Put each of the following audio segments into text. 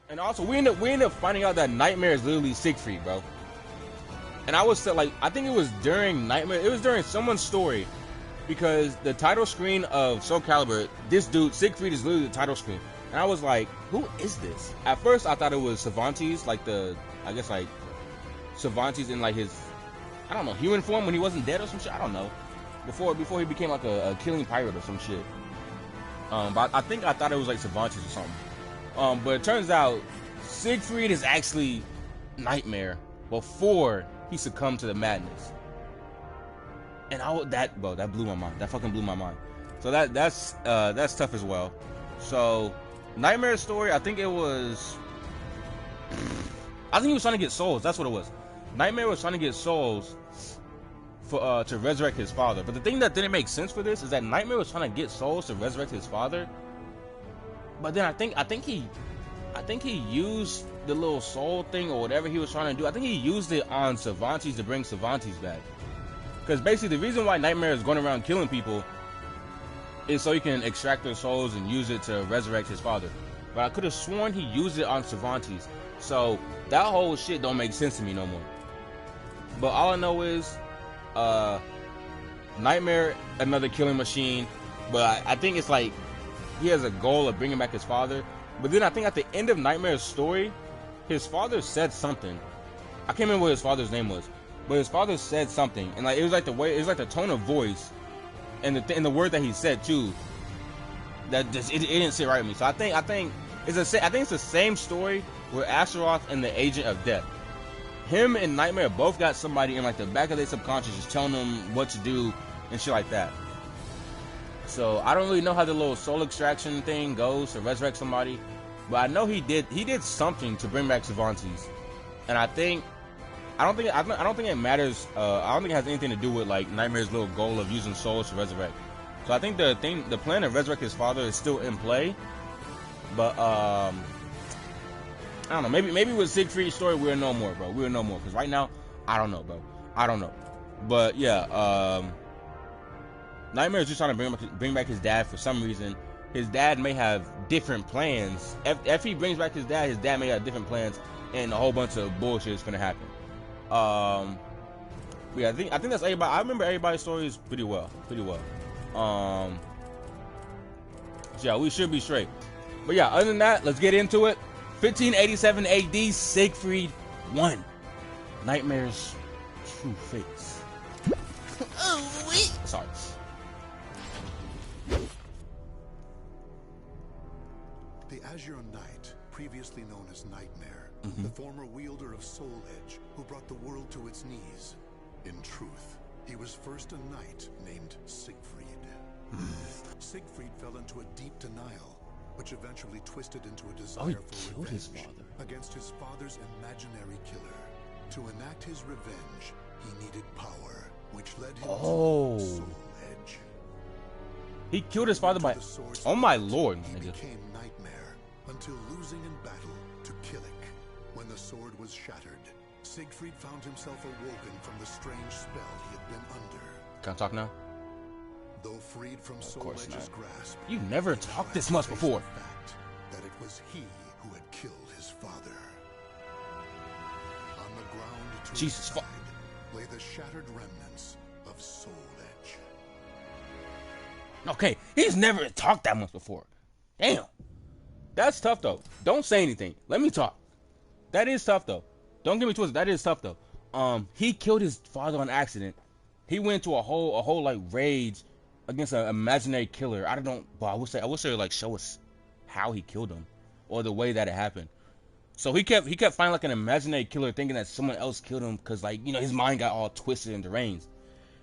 And also, we end up finding out that Nightmare is literally Siegfried, bro. And I was like, I think it was during Nightmare. It was during someone's story, because the title screen of Soul Calibur, this dude Siegfried is literally the title screen. And I was like, who is this? At first, I thought it was Cervantes, like I guess like Cervantes in like his, I don't know, human form when he wasn't dead or some shit. I don't know. Before he became like a killing pirate or some shit. But I thought it was like Cervantes or something. But it turns out Siegfried is actually Nightmare before he succumbed to the madness. And that blew my mind. That fucking blew my mind. So that's tough as well. So Nightmare's story, I think he was trying to get souls. That's what it was. Nightmare was trying to get souls for to resurrect his father. But the thing that didn't make sense for this is that Nightmare was trying to get souls to resurrect his father. But then I think he used the little soul thing or whatever he was trying to do. I think he used it on Cervantes to bring Cervantes back. Because basically the reason why Nightmare is going around killing people is so he can extract their souls and use it to resurrect his father. But I could have sworn he used it on Cervantes. So that whole shit don't make sense to me no more. But all I know is Nightmare, another killing machine. But I think it's like he has a goal of bringing back his father. But then I think at the end of Nightmare's story, his father said something. I can't remember what his father's name was, but his father said something, and like it was like the tone of voice, and the word that he said too. That just it didn't sit right with me. So I think it's the same story with Astaroth and the Agent of Death. Him and Nightmare both got somebody in like the back of their subconscious just telling them what to do and shit like that. So I don't really know how the little soul extraction thing goes to resurrect somebody, but I know he did something to bring back Cervantes, and I don't think it matters. I don't think it has anything to do with like Nightmare's little goal of using souls to resurrect. So I think the plan to resurrect his father is still in play, but I don't know. Maybe with Siegfried's story we'll know more, bro. We'll know more, because right now I don't know, bro. I don't know, but yeah. Nightmare is just trying to bring back his dad for some reason. His dad may have different plans. If he brings back his dad may have different plans, and a whole bunch of bullshit is gonna happen. Yeah, I think that's everybody. I remember everybody's stories pretty well. So yeah, we should be straight. But yeah, other than that, let's get into it. 1587 AD, Siegfried won. Nightmare's true face. Oh wait. Sorry. The Azure Knight, previously known as Nightmare, the former wielder of Soul Edge, who brought the world to its knees. In truth, he was first a knight named Siegfried. Siegfried fell into a deep denial, which eventually twisted into a desire for revenge against his father's imaginary killer. To enact his revenge, he needed power, which led him to Soul Edge. He killed his father by... Oh my lord, he nigga. became Nightmare until losing in battle to Killick. When the sword was shattered, Siegfried found himself awoken from the strange spell he had been under. Can I talk now? Though freed from Soul Edge's grasp, you've never talked this much before. The fact that it was he who had killed his father. On the ground to Jesus his side lay the shattered remnants of Soul Edge. Okay, he's never talked that much before. Damn. That's tough though. Don't say anything. Let me talk. That is tough though. Don't get me twisted. That is tough though. He killed his father on accident. He went to a whole like rage against an imaginary killer. I don't. Well, I wish they would like show us how he killed him or the way that it happened. So he kept finding like an imaginary killer, thinking that someone else killed him because like his mind got all twisted and deranged.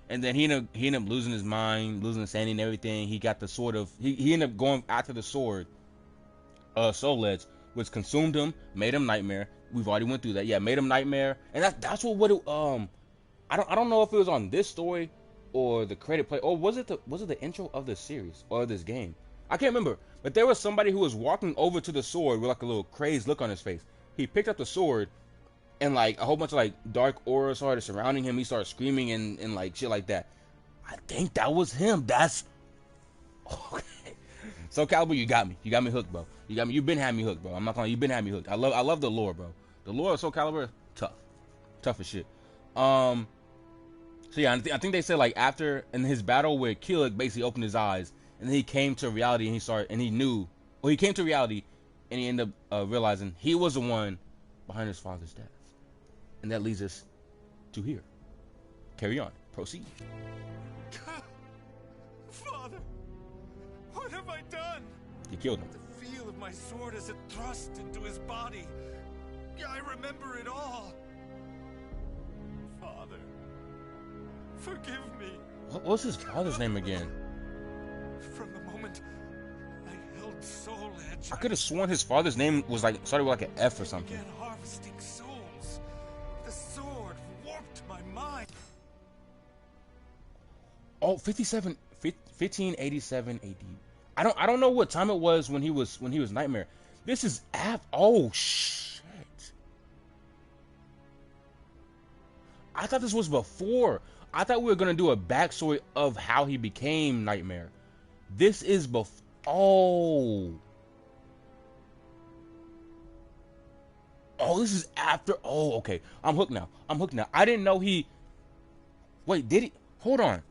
And then he ended up losing his mind, losing his sanity and everything. He got the sword of he ended up going after the sword, Soul Edge, which consumed him, made him Nightmare. We've already went through that. Yeah, made him Nightmare, and that's what it, I don't know if it was on this story or the credit play, or was it the intro of the series or this game? I can't remember. But there was somebody who was walking over to the sword with like a little crazed look on his face. He picked up the sword, and like a whole bunch of like dark auras started surrounding him. He started screaming and like shit like that. I think that was him. That's okay. So Calibur, you got me hooked, bro. You got me. You've been had me hooked, bro. I'm not gonna. You've been had me hooked. I love the lore, bro. The lore of Soul Calibur, tough as shit. So yeah, I think they said like after in his battle where Keelik basically opened his eyes and then he came to reality and he knew. Well, he came to reality and he ended up realizing he was the one behind his father's death, and that leads us to here. Carry on. Proceed. Father, what have I done? You killed him. The feel of my sword as it thrust into his body. I remember it all. Father, forgive me. What was his father's name again? From the moment I held Soul Edge, I could have sworn his father's name was like started with like an F or something. began harvesting souls. The sword warped my mind. Oh, 1587 AD. I don't know what time it was when he was Nightmare. This is oh shit. I thought this was before. I thought we were gonna do a backstory of how he became Nightmare. This is before. Oh, this is after. Oh, okay. I'm hooked now. I didn't know he. Wait, did he? Hold on.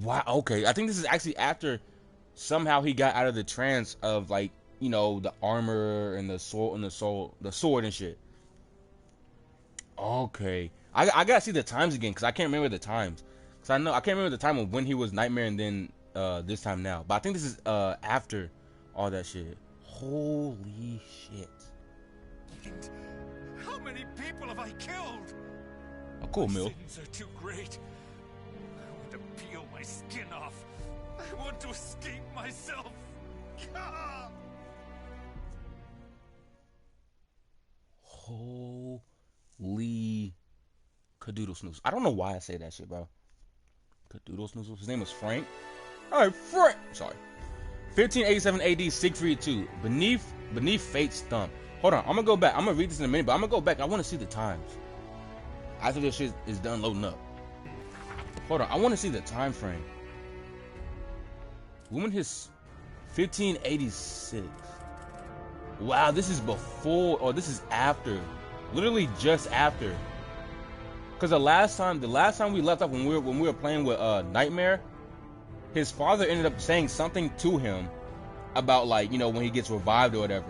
Wow. Okay, I think this is actually after somehow he got out of the trance of like the armor and the sword and shit. Okay, I gotta see the times again because I can't remember the times. Cause I can't remember the time of when he was Nightmare and then this time now. But I think this is after all that shit. Holy shit! How many people have I killed? Oh, cool, My Mill. sins are too great. I want to peel my skin off. I want to escape myself. Ah! Holy cadoodle snooze. I don't know why I say that shit, bro. Cadoodle snooze. His name is Frank. Alright, Frank. Sorry. 1587 AD, Siegfried 2. Beneath Fate's thumb. Hold on, I'm gonna go back. I'm gonna read this in a minute, but I'm gonna go back. I wanna see the times. After this shit is done loading up. Hold on, I wanna see the time frame. Woman his 1586. Wow, this is before or this is after. Literally just after. Cause the last time we left off when we were playing with Nightmare, his father ended up saying something to him about like, when he gets revived or whatever.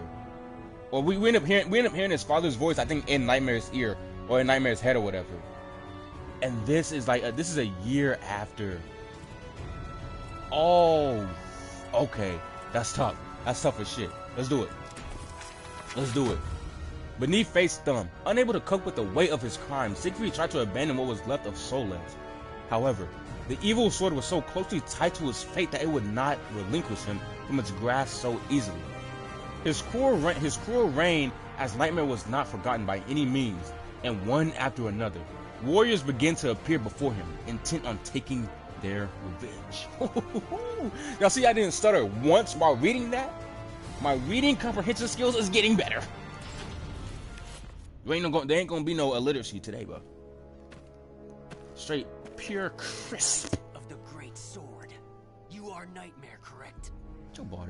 Or we end up hearing his father's voice, I think, in Nightmare's ear or in Nightmare's head or whatever. And this is like this is a year after. Oh, okay, that's tough. That's tough as shit. Let's do it. Beneath Fate's thumb, unable to cope with the weight of his crime, Siegfried tried to abandon what was left of Soul Edge. However, the evil sword was so closely tied to his fate that it would not relinquish him from its grasp so easily. His cruel reign as Nightmare was not forgotten by any means, and one after another, warriors began to appear before him, intent on taking their revenge. Y'all see I didn't stutter once while reading that? My reading comprehension skills is getting better. There ain't gonna be no illiteracy today, bro. Straight pure crisp. Of the great sword. You are Nightmare, correct? Get your bald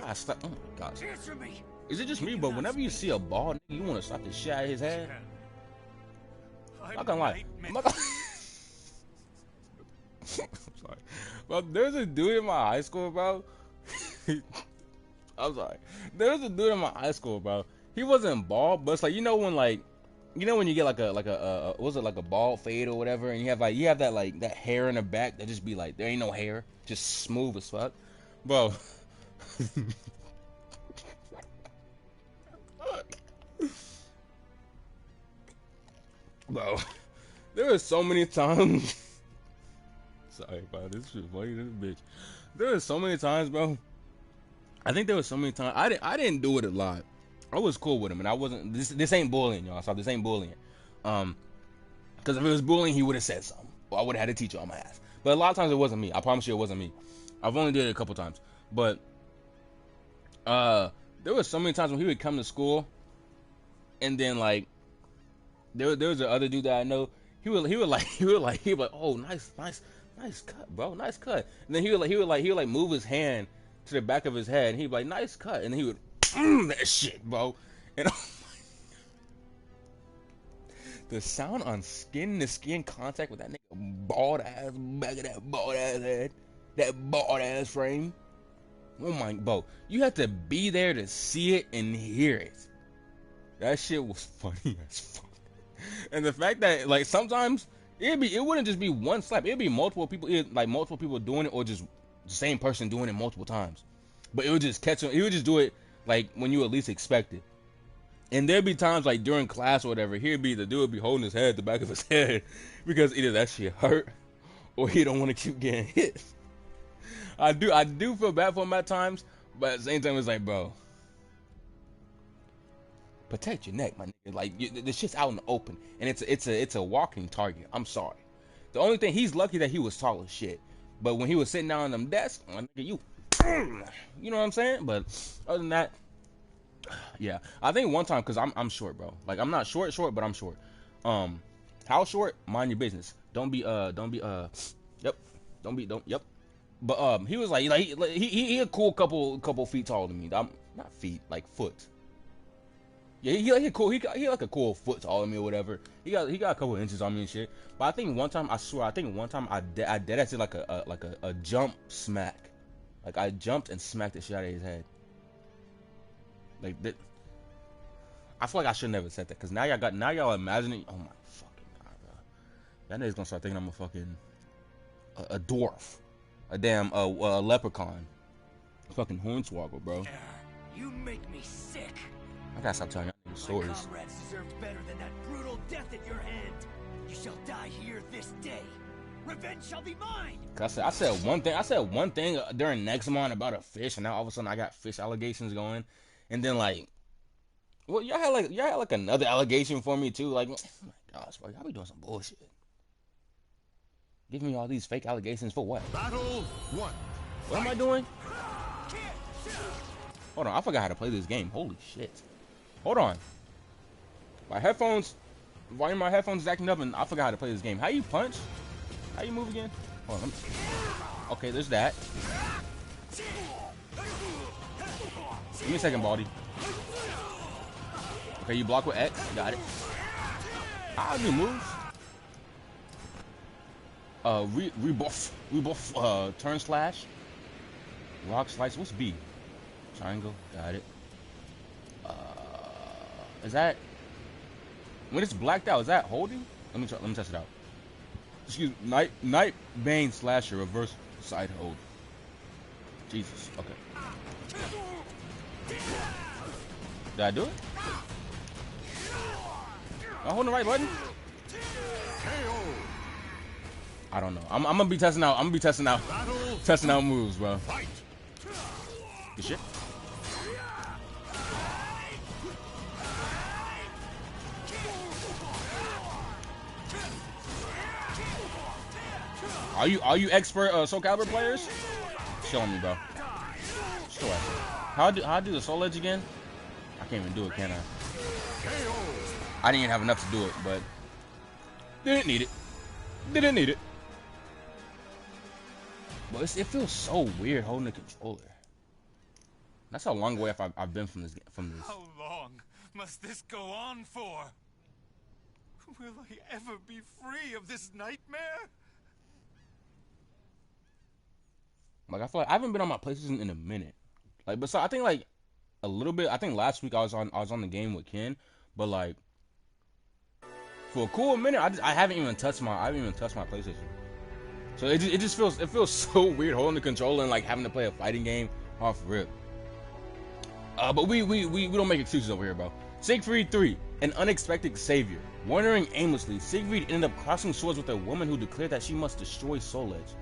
ass up. Oh my gosh. Answer me. Is it just me, but whenever you see a bald nigga, you want to slap the shit out of his head? I'm not gonna lie. I'm not gonna... I'm sorry. Bro, there's a dude in my high school, bro. I'm sorry. There's a dude in my high school, bro. He wasn't bald, but it's like when you get like a was it like a bald fade or whatever, and you have that like that hair in the back that just be like there ain't no hair, just smooth as fuck, bro. Bro, there were so many times. Sorry, bro, this shit funny, this bitch. There were so many times, bro. I think there was so many times I didn't do it a lot. I was cool with him, and I wasn't. This ain't bullying, y'all. So this ain't bullying. Because if it was bullying, he would have said something, or I would have had a teacher on my ass. But a lot of times it wasn't me. I promise you, it wasn't me. I've only did it a couple times, but there was so many times when he would come to school, and then like there was the other dude that I know. He would like, oh, nice cut, bro, nice cut. And then he would like move his hand to the back of his head, and he'd be like, nice cut, and he would that shit, bro. And the sound on skin to skin contact with that nigga bald ass back of that bald ass head, that bald ass frame. Oh my, bro, you have to be there to see it and hear it. That shit was funny as fuck. And the fact that, like, sometimes it wouldn't just be one slap, it'd be multiple people, multiple people doing it, or just the same person doing it multiple times. But it would just catch him. He would just do it like when you at least expect it. And there'd be times like during class or whatever, the dude would be holding his head at the back of his head because either that shit hurt or he don't want to keep getting hit. I do feel bad for him at times, but at the same time it's like, bro, protect your neck, my nigga. Like, the shit's out in the open, and it's a walking target. I'm sorry. The only thing, he's lucky that he was tall as shit. But when he was sitting down on them desks, my nigga, you know what I'm saying? But other than that, yeah, I think one time, cause I'm short, bro. Like, I'm not short, but I'm short. How short? Mind your business. Don't be. Yep. But he was he a cool couple feet taller than me. I'm not feet, like foot. Yeah, he like a cool foot taller than me or whatever. He got a couple inches on me and shit. But I think one time, I dead did like a jump smack. Like, I jumped and smacked the shit out of his head. Like that. I feel like I should never said that, because now y'all imagining. Oh my fucking god, bro. That nigga's gonna start thinking I'm a fucking a dwarf, a damn leprechaun, fucking hornswoggle, bro. You make me sick. I gotta stop telling y'all stories. My comrades deserved better than that brutal death at your hand. You shall die here this day. Revenge shall be mine. I said one thing during Nexamon about a fish, and now all of a sudden I got fish allegations going, and then like, well, y'all had like another allegation for me too. Like, oh my gosh, bro, y'all be doing some bullshit. Give me all these fake allegations for what? Battle 1. What am I doing? Hold on, I forgot how to play this game. Holy shit. Hold on. My headphones, volume of my headphones is acting up, and I forgot how to play this game. How you punch? How you move again? Hold on. Okay, there's that. Give me a second, Baldy. Okay, you block with X. Got it. I'll do moves. Rebuff, turn slash. Rock slice. What's B? Triangle. Got it. Is that, when it's blacked out, is that holding? Let me test it out. Excuse me. Night Bane Slasher, reverse side hold. Jesus. Okay. Did I do it? Am I holding the right button? I don't know. I'm gonna be testing out. Testing out moves, bro. Good shit. Are you expert Soul Calibur players? Show me, bro. Show us. How I do the Soul Edge again? I can't even do it, can I? I didn't even have enough to do it, but didn't need it. But it feels so weird holding the controller. That's how long away I've been from this. How long must this go on for? Will I ever be free of this nightmare? Like, I feel like I haven't been on my PlayStation in a minute. Like, but so I think like a little bit. I think last week I was on the game with Ken, but like for a cool minute, I haven't even touched my PlayStation. So it just feels so weird holding the controller and like having to play a fighting game off rip. But we don't make excuses over here, bro. Siegfried 3, an unexpected savior. Wandering aimlessly, Siegfried ended up crossing swords with a woman who declared that she must destroy Soul Edge.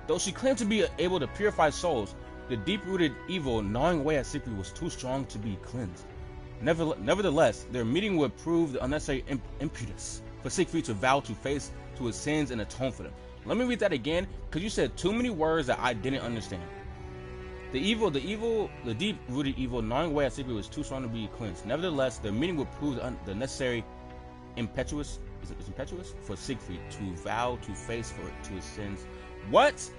Though she claimed to be able to purify souls, the deep-rooted evil gnawing away at Siegfried was too strong to be cleansed. Nevertheless, their meeting would prove the unnecessary impetus for Siegfried to vow to face to his sins and atone for them. Let me read that again, because you said too many words that I didn't understand. The deep-rooted evil gnawing away at Siegfried was too strong to be cleansed. Nevertheless, their meeting would prove the necessary impetus for Siegfried to vow to face to his sins. What?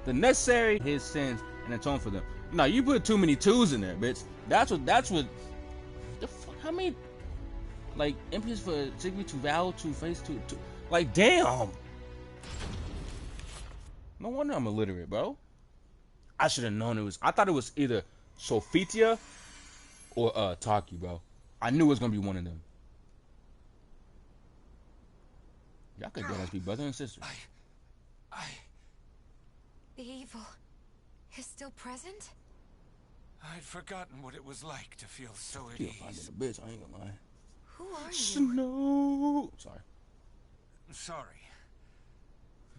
The necessary his sins and atone for them. No, you put too many twos in there, bitch. That's what. The fuck? How many? Like MPs for Siegfried to Val to Face to like damn. No wonder I'm illiterate, bro. I should have known it was. I thought it was either Sophia or Taki, bro. I knew it was gonna be one of them. Y'all could get us be brother and sister. The evil is still present? I'd forgotten what it was like to feel so at Yeah, ease. bitch, I ain't gonna lie. Who are you? Snow. Sorry. Sorry,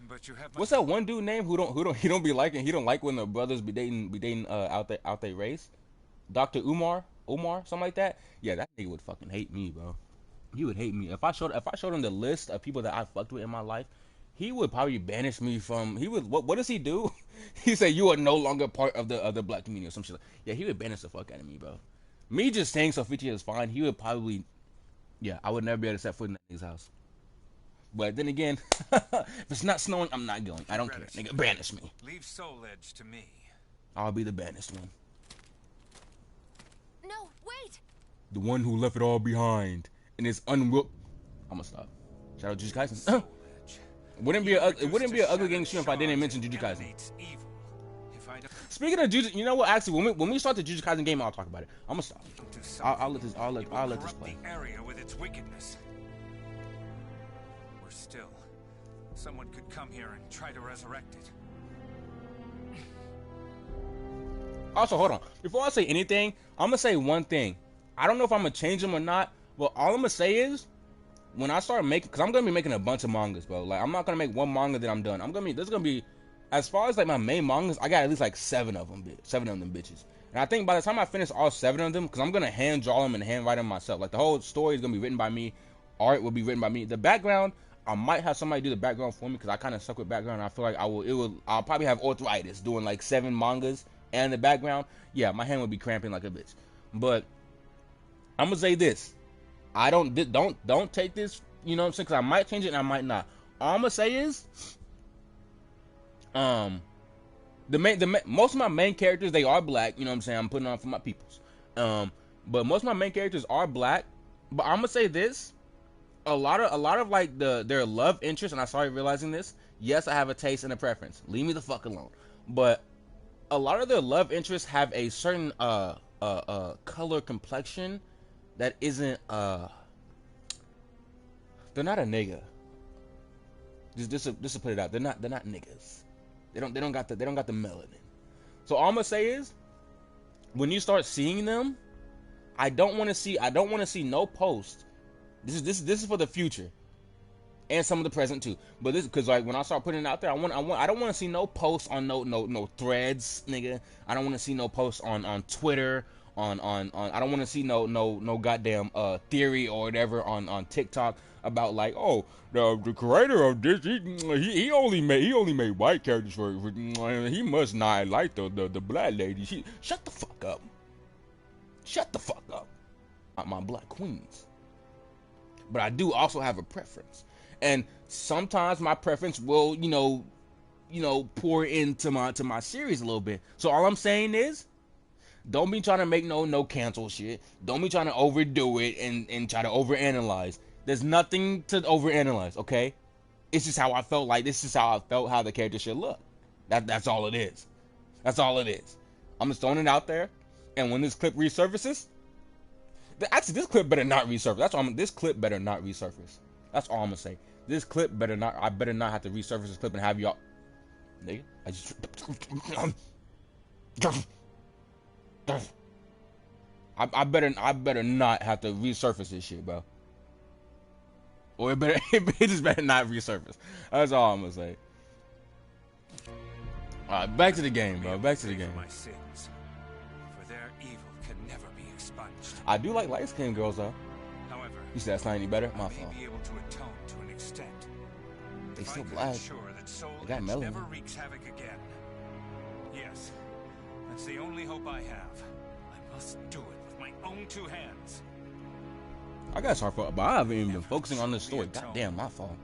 but you have my... What's that one dude name who don't be liking? He don't like when the brothers be dating out they race. Dr. Umar, something like that. Yeah, that nigga would fucking hate me, bro. He would hate me if I showed him the list of people that I fucked with in my life. He would probably banish me from. He would. What does he do? He said you are no longer part of the black community or some shit. Yeah, he would banish the fuck out of me, bro. Me just saying Sophia is fine. He would probably. Yeah, I would never be able to set foot in his house. But then again, if it's not snowing, I'm not going. I don't care. Nigga, banish me. Leave Soul Edge to me. I'll be the banished one. No, wait! The one who left it all behind and is unwill. I'm gonna stop. Shout out Jujutsu Kaisen. It wouldn't be an ugly game stream if I didn't mention Jujutsu Kaisen. Speaking of Jujutsu, you know what? Actually, when we start the Jujutsu Kaisen game, I'll talk about it. I'm gonna stop. I'll let this play. The area with its wickedness. Or still, someone could come here and try to resurrect it. Also, hold on. Before I say anything, I'm gonna say one thing. I don't know if I'm gonna change them or not, but all I'm gonna say is, when I start making, because I'm gonna be making a bunch of mangas, bro. Like, I'm not gonna make one manga that I'm done. There's gonna be, as far as like my main mangas, I got at least like 7 of them bitches. And I think by the time I finish all 7 of them, because I'm gonna hand draw them and hand write them myself. Like, the whole story is gonna be written by me. Art will be written by me. The background, I might have somebody do the background for me because I kind of suck with background. I feel like I'll probably have arthritis doing like 7 mangas and the background. Yeah, my hand would be cramping like a bitch. But I'm gonna say this. I don't take this, you know what I'm saying? Because I might change it and I might not. All I'm gonna say is, most of my main characters, they are black. You know what I'm saying? I'm putting on for my peoples. But most of my main characters are black. But I'm gonna say this: a lot of like their love interest, and I started realizing this. Yes, I have a taste and a preference. Leave me the fuck alone. But a lot of their love interests have a certain color complexion that isn't they're not a nigga. Just to put it out, they're not niggas. They don't got the melanin. So all I'm gonna say is, when you start seeing them, I don't want to see no post. This is for the future, and some of the present too. But this, because like when I start putting it out there, I don't want to see no posts on no threads, nigga. I don't want to see no posts on Twitter. On I don't want to see no goddamn theory or whatever on TikTok about like, oh, the creator of this he only made white characters for he must not like the black lady. Shut the fuck up. Shut the fuck up. My black queens. But I do also have a preference, and sometimes my preference will pour into my series a little bit. So all I'm saying is, don't be trying to make no cancel shit. Don't be trying to overdo it and try to overanalyze. There's nothing to overanalyze, okay? It's just how I felt like. This is how I felt how the character should look. That's all it is. That's all it is. I'm just throwing it out there. And when this clip resurfaces, actually this clip better not resurface. This clip better not resurface. That's all I'm gonna say. This clip better not. I better not have to resurface this clip and have y'all. Nigga, I just. I better not have to resurface this shit, bro. Or it just better not resurface. That's all I'm gonna say. Alright, back to the game, bro. Back to the game. My sins, for their evil can never be expunged. I do like light-skinned girls, though. However, you said that's not any better? My I fault. may be able to atone to an extent. They If still I could black. ensure that Soul They got Edge melanin. never wreaks havoc again. Yes, that's the only hope I have. I must do it with my own 2 hands. I got sorry for, but I haven't even been focusing on this story. God damn, my fault.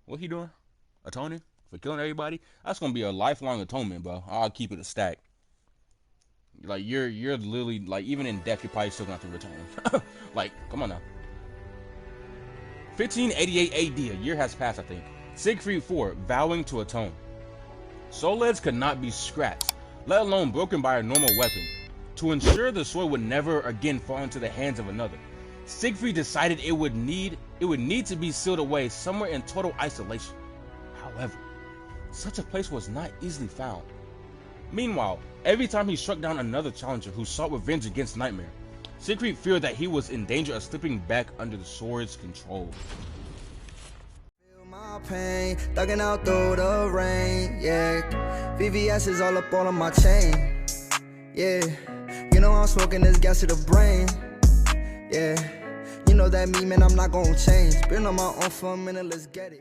What he doing? Atoning? for killing everybody, that's gonna be a lifelong atonement, bro. I'll keep it a stack. Like you're literally like even in death, you're probably still gonna have to return. Like, come on now. 1588 AD, a year has passed, I think. Siegfried IV, vowing to atone. Soul Edge could not be scratched, let alone broken by a normal weapon. To ensure the sword would never again fall into the hands of another, Siegfried decided it would need to be sealed away somewhere in total isolation. However, such a place was not easily found. Meanwhile, every time he struck down another challenger who sought revenge against Nightmare, Siegfried feared that he was in danger of slipping back under the sword's control. Feel my pain, thugging out through the rain, yeah. VVS is all up on my chain, yeah. You know I'm smoking this gas to the brain, yeah. You know that me, man, I'm not gonna change. Been on my own for a minute, let's get it.